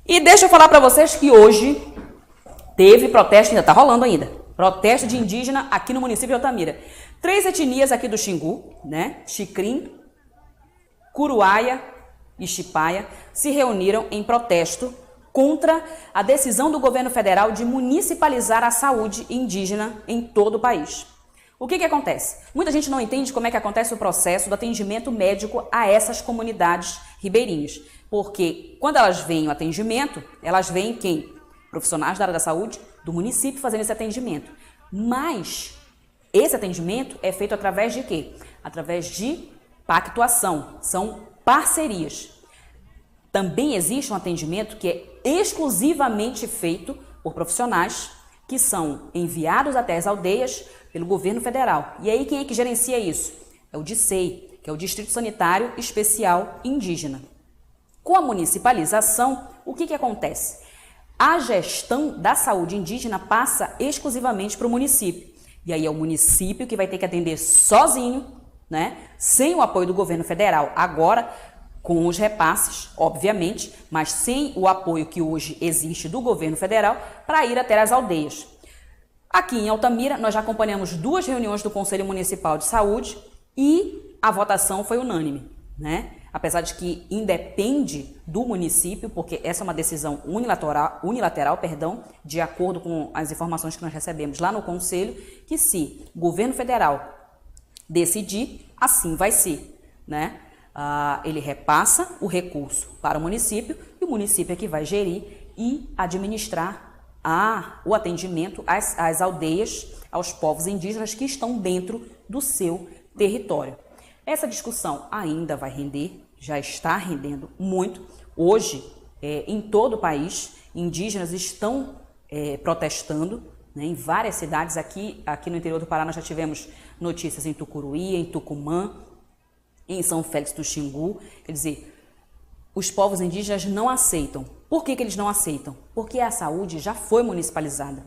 E deixa eu falar para vocês que hoje teve protesto, ainda está rolando ainda, protesto de indígena aqui no município de Altamira. 3 etnias aqui do Xingu, né, Xicrim, Curuaia e Xipaia, se reuniram em protesto contra a decisão do governo federal de municipalizar a saúde indígena em todo o país. O que acontece? Muita gente não entende como é que acontece o processo do atendimento médico a essas comunidades ribeirinhas. Porque quando elas veem o atendimento, elas veem quem? Profissionais da área da saúde do município fazendo esse atendimento. Mas esse atendimento é feito através de quê? Através de pactuação, são parcerias. Também existe um atendimento que é exclusivamente feito por profissionais que são enviados até as aldeias pelo governo federal. E aí quem é que gerencia isso? É o DISEI, que é o Distrito Sanitário Especial Indígena. Com a municipalização, o que acontece? A gestão da saúde indígena passa exclusivamente para o município. E aí é o município que vai ter que atender sozinho, né? Sem o apoio do governo federal. Agora, com os repasses, obviamente, mas sem o apoio que hoje existe do governo federal para ir até as aldeias. Aqui em Altamira, nós já acompanhamos 2 reuniões do Conselho Municipal de Saúde e a votação foi unânime, né? Apesar de que independe do município, porque essa é uma decisão unilateral, de acordo com as informações que nós recebemos lá no Conselho, que se o governo federal decidir, assim vai ser, né? Ele repassa o recurso para o município e o município é que vai gerir e administrar o atendimento às aldeias, aos povos indígenas que estão dentro do seu território. Essa discussão ainda vai render, já está rendendo muito. Hoje, em todo o país, indígenas estão protestando, né, em várias cidades. Aqui no interior do Pará nós já tivemos notícias em Tucuruí, em Tucumã, em São Félix do Xingu. Quer dizer, os povos indígenas não aceitam. Por que eles não aceitam? Porque a saúde já foi municipalizada.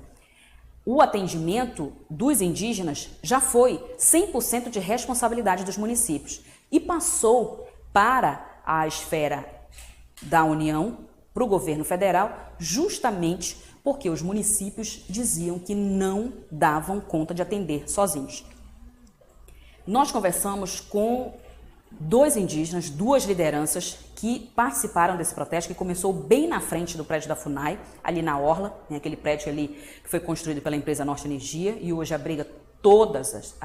O atendimento dos indígenas já foi 100% de responsabilidade dos municípios e passou para a esfera da União, para o governo federal, justamente porque os municípios diziam que não davam conta de atender sozinhos. Nós conversamos com 2 indígenas, 2 lideranças que participaram desse protesto, que começou bem na frente do prédio da FUNAI, ali na Orla, né, aquele prédio ali que foi construído pela empresa Norte Energia e hoje abriga todas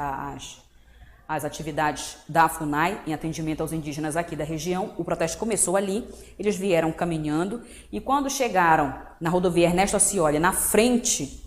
as atividades da FUNAI em atendimento aos indígenas aqui da região. O protesto começou ali, eles vieram caminhando e quando chegaram na rodovia Ernesto Ascioli, na frente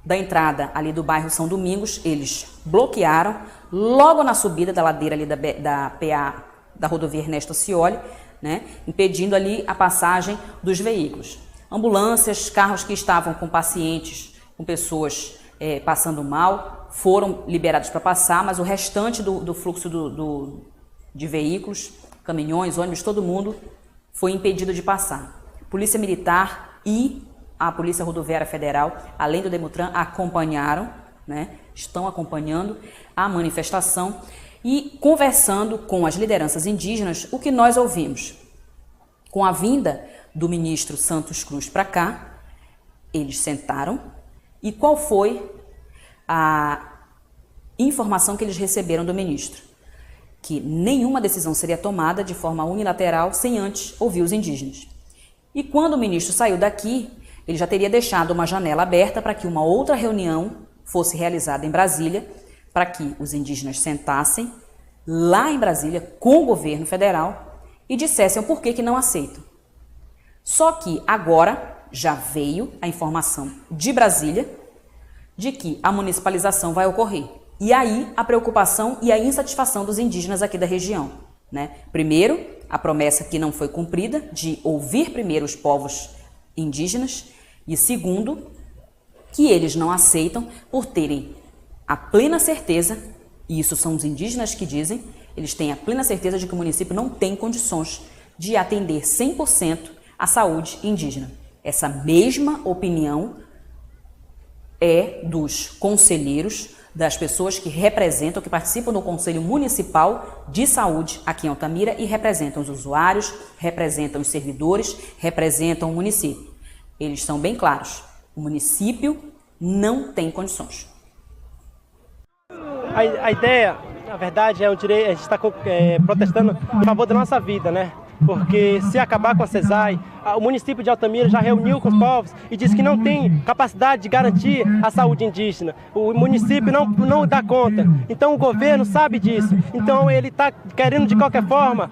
da entrada ali do bairro São Domingos, eles bloquearam logo na subida da ladeira ali da PA da rodovia Ernesto Ascioli, né, impedindo ali a passagem dos veículos. Ambulâncias, carros que estavam com pacientes, com pessoas passando mal, foram liberados para passar, mas o restante do fluxo de veículos, caminhões, ônibus, todo mundo foi impedido de passar. Polícia Militar e a Polícia Rodoviária Federal, além do Demutran, acompanharam, né, estão acompanhando a manifestação e conversando com as lideranças indígenas, o que nós ouvimos. Com a vinda do ministro Santos Cruz para cá, eles sentaram e qual foi a informação que eles receberam do ministro? Que nenhuma decisão seria tomada de forma unilateral sem antes ouvir os indígenas. E quando o ministro saiu daqui, ele já teria deixado uma janela aberta para que uma outra reunião fosse realizada em Brasília, para que os indígenas sentassem lá em Brasília com o governo federal e dissessem o porquê que não aceitam. Só que agora já veio a informação de Brasília de que a municipalização vai ocorrer. E aí a preocupação e a insatisfação dos indígenas aqui da região, né? Primeiro, a promessa que não foi cumprida de ouvir primeiro os povos indígenas e segundo, que eles não aceitam por terem a plena certeza, e isso são os indígenas que dizem, eles têm a plena certeza de que o município não tem condições de atender 100% a saúde indígena. Essa mesma opinião é dos conselheiros das pessoas que representam, que participam do Conselho Municipal de Saúde aqui em Altamira e representam os usuários, representam os servidores, representam o município. Eles são bem claros, o município não tem condições. A ideia, na verdade, é o direito, a gente está protestando em favor da nossa vida, né? Porque se acabar com a CESAI, o município de Altamira já reuniu com os povos e disse que não tem capacidade de garantir a saúde indígena. O município não dá conta. Então o governo sabe disso. Então ele está querendo de qualquer forma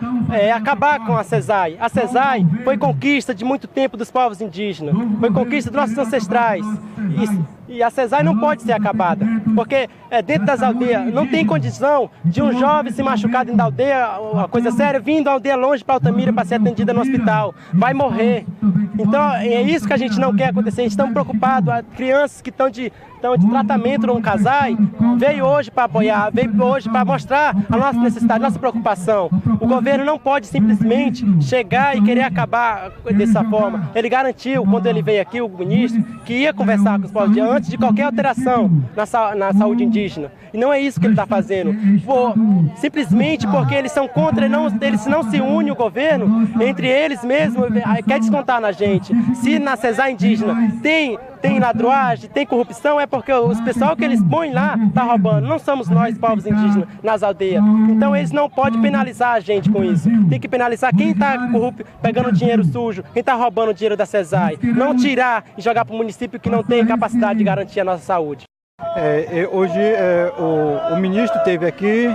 acabar com a CESAI. A CESAI foi conquista de muito tempo dos povos indígenas, foi conquista dos nossos ancestrais. E a CESAI não pode ser acabada, porque dentro das aldeias não tem condição de um jovem se machucar dentro da aldeia, uma coisa séria, vindo da aldeia longe para Altamira para ser atendida no hospital. Vai morrer. Então é isso que a gente não quer acontecer. A gente está preocupado. As crianças que estão de tratamento no CASAI veio hoje para apoiar, veio hoje para mostrar a nossa necessidade, a nossa preocupação. O governo não pode simplesmente chegar e querer acabar dessa forma. Ele garantiu, quando ele veio aqui, o ministro, que ia conversar com os povos antes de qualquer alteração na saúde indígena. E não é isso que ele está fazendo. Simplesmente porque eles são contra, eles não se unem o governo, entre eles mesmos, quer descontar na gente. Se na CESAI indígena tem ladruagem, tem corrupção, é porque os pessoal que eles põem lá tá roubando. Não somos nós, povos indígenas, nas aldeias. Então eles não podem penalizar a gente com isso. Tem que penalizar quem tá corrupto, pegando dinheiro sujo, quem tá roubando o dinheiro da CESAI. Não tirar e jogar para o município que não tem capacidade de garantir a nossa saúde. Hoje o ministro esteve aqui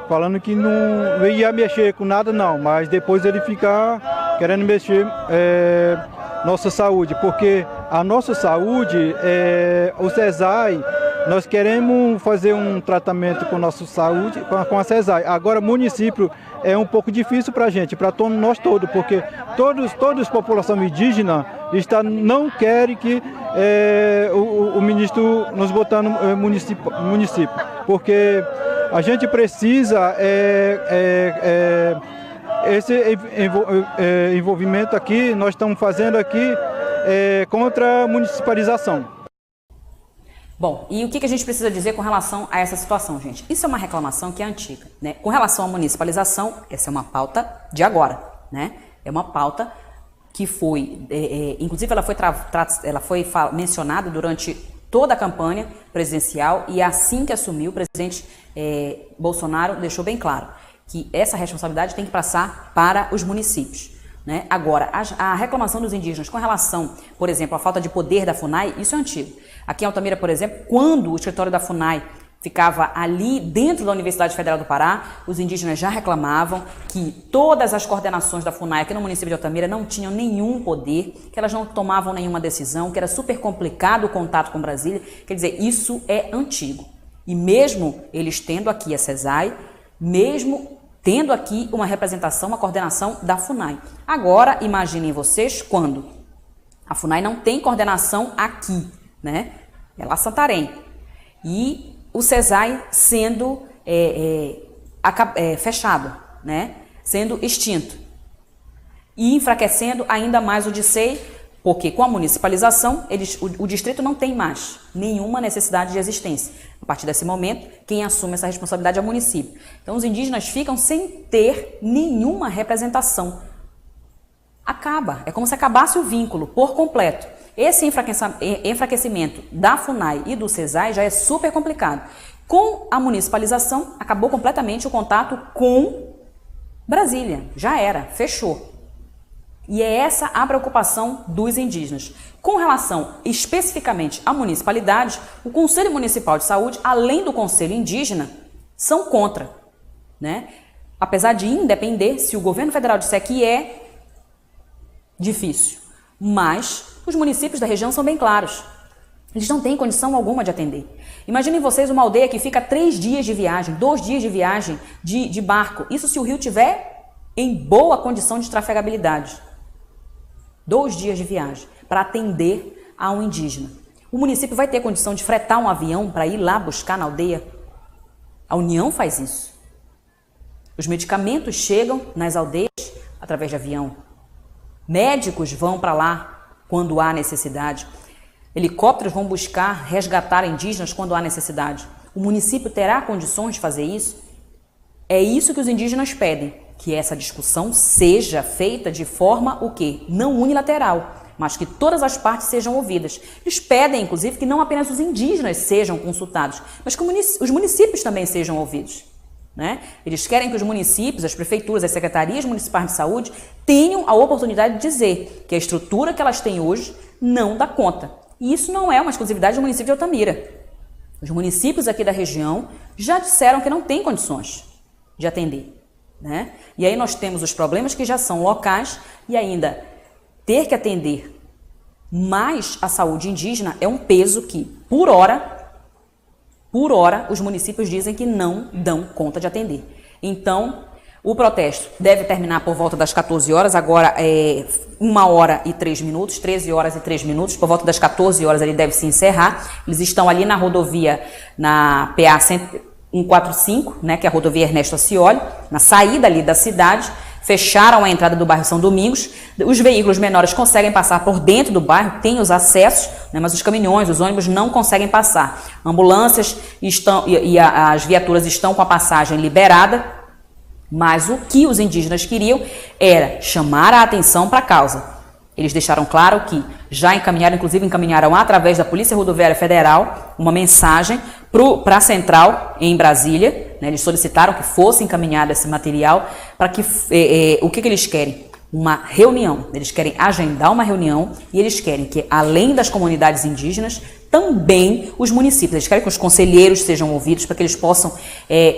falando que não ia mexer com nada não, mas depois ele fica querendo mexer nossa saúde, porque a nossa saúde, o CESAI, nós queremos fazer um tratamento com a nossa saúde, com a CESAI. Agora, município é um pouco difícil para a gente, para nós todos, porque toda a população indígena não quer que o ministro nos botar no município, porque a gente precisa esse envolvimento aqui, nós estamos fazendo aqui contra a municipalização. Bom, e o que a gente precisa dizer com relação a essa situação, gente? Isso é uma reclamação que é antiga, né? Com relação à municipalização, essa é uma pauta de agora, né? É uma pauta que foi, inclusive ela foi mencionada durante toda a campanha presidencial e assim que assumiu, o presidente Bolsonaro deixou bem claro que essa responsabilidade tem que passar para os municípios, né? Agora, a reclamação dos indígenas com relação, por exemplo, à falta de poder da FUNAI, isso é antigo. Aqui em Altamira, por exemplo, quando o escritório da FUNAI ficava ali dentro da Universidade Federal do Pará, os indígenas já reclamavam que todas as coordenações da FUNAI aqui no município de Altamira não tinham nenhum poder, que elas não tomavam nenhuma decisão, que era super complicado o contato com Brasília. Quer dizer, isso é antigo. E mesmo eles tendo aqui a CESAI, mesmo tendo aqui uma representação, uma coordenação da FUNAI. Agora, imaginem vocês quando a FUNAI não tem coordenação aqui, né? É lá Santarém. E o CESAI sendo fechado, né? Sendo extinto. E enfraquecendo ainda mais o DICEI, porque com a municipalização, o distrito não tem mais nenhuma necessidade de existência. A partir desse momento, quem assume essa responsabilidade é o município. Então, os indígenas ficam sem ter nenhuma representação. Acaba. É como se acabasse o vínculo por completo. Esse enfraquecimento da FUNAI e do CESAI já é super complicado. Com a municipalização, acabou completamente o contato com Brasília. Já era, fechou. E é essa a preocupação dos indígenas. Com relação especificamente à municipalidade, o Conselho Municipal de Saúde, além do Conselho Indígena, são contra, né? Apesar de independer, se o governo federal disser que é difícil, mas os municípios da região são bem claros. Eles não têm condição alguma de atender. Imaginem vocês uma aldeia que fica 3 dias de viagem, 2 dias de viagem de barco. Isso se o rio tiver em boa condição de trafegabilidade. 2 dias de viagem para atender a um indígena. O município vai ter condição de fretar um avião para ir lá buscar na aldeia? A União faz isso. Os medicamentos chegam nas aldeias através de avião. Médicos vão para lá quando há necessidade. Helicópteros vão buscar resgatar indígenas quando há necessidade. O município terá condições de fazer isso? É isso que os indígenas pedem, que essa discussão seja feita de forma o quê? Não unilateral, mas que todas as partes sejam ouvidas. Eles pedem, inclusive, que não apenas os indígenas sejam consultados, mas que os municípios também sejam ouvidos. Né? Eles querem que os municípios, as prefeituras, as secretarias municipais de saúde tenham a oportunidade de dizer que a estrutura que elas têm hoje não dá conta. E isso não é uma exclusividade do município de Altamira. Os municípios aqui da região já disseram que não têm condições de atender. Né? E aí nós temos os problemas que já são locais e ainda ter que atender mais a saúde indígena é um peso que, por hora, os municípios dizem que não dão conta de atender. Então, o protesto deve terminar por volta das 14 horas, agora é 1h03, 13 horas e 3 minutos, por volta das 14 horas ele deve se encerrar. Eles estão ali na rodovia, na PA 145, né, que é a rodovia Ernesto Ascioli, na saída ali da cidade. Fecharam a entrada do bairro São Domingos. Os veículos menores conseguem passar por dentro do bairro, têm os acessos, né, mas os caminhões, os ônibus não conseguem passar. Ambulâncias estão e as viaturas estão com a passagem liberada, mas o que os indígenas queriam era chamar a atenção para a causa. Eles deixaram claro que já encaminharam através da Polícia Rodoviária Federal uma mensagem para a central em Brasília. Né, eles solicitaram que fosse encaminhado esse material para que o que eles querem? Uma reunião. Eles querem agendar uma reunião e eles querem que, além das comunidades indígenas, também os municípios. Eles querem que os conselheiros sejam ouvidos para que eles possam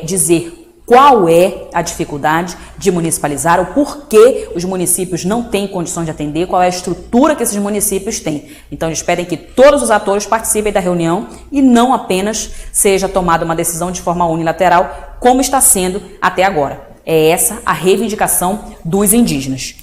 dizer qual é a dificuldade de municipalizar, o porquê os municípios não têm condições de atender, qual é a estrutura que esses municípios têm. Então, eles pedem que todos os atores participem da reunião e não apenas seja tomada uma decisão de forma unilateral, como está sendo até agora. É essa a reivindicação dos indígenas.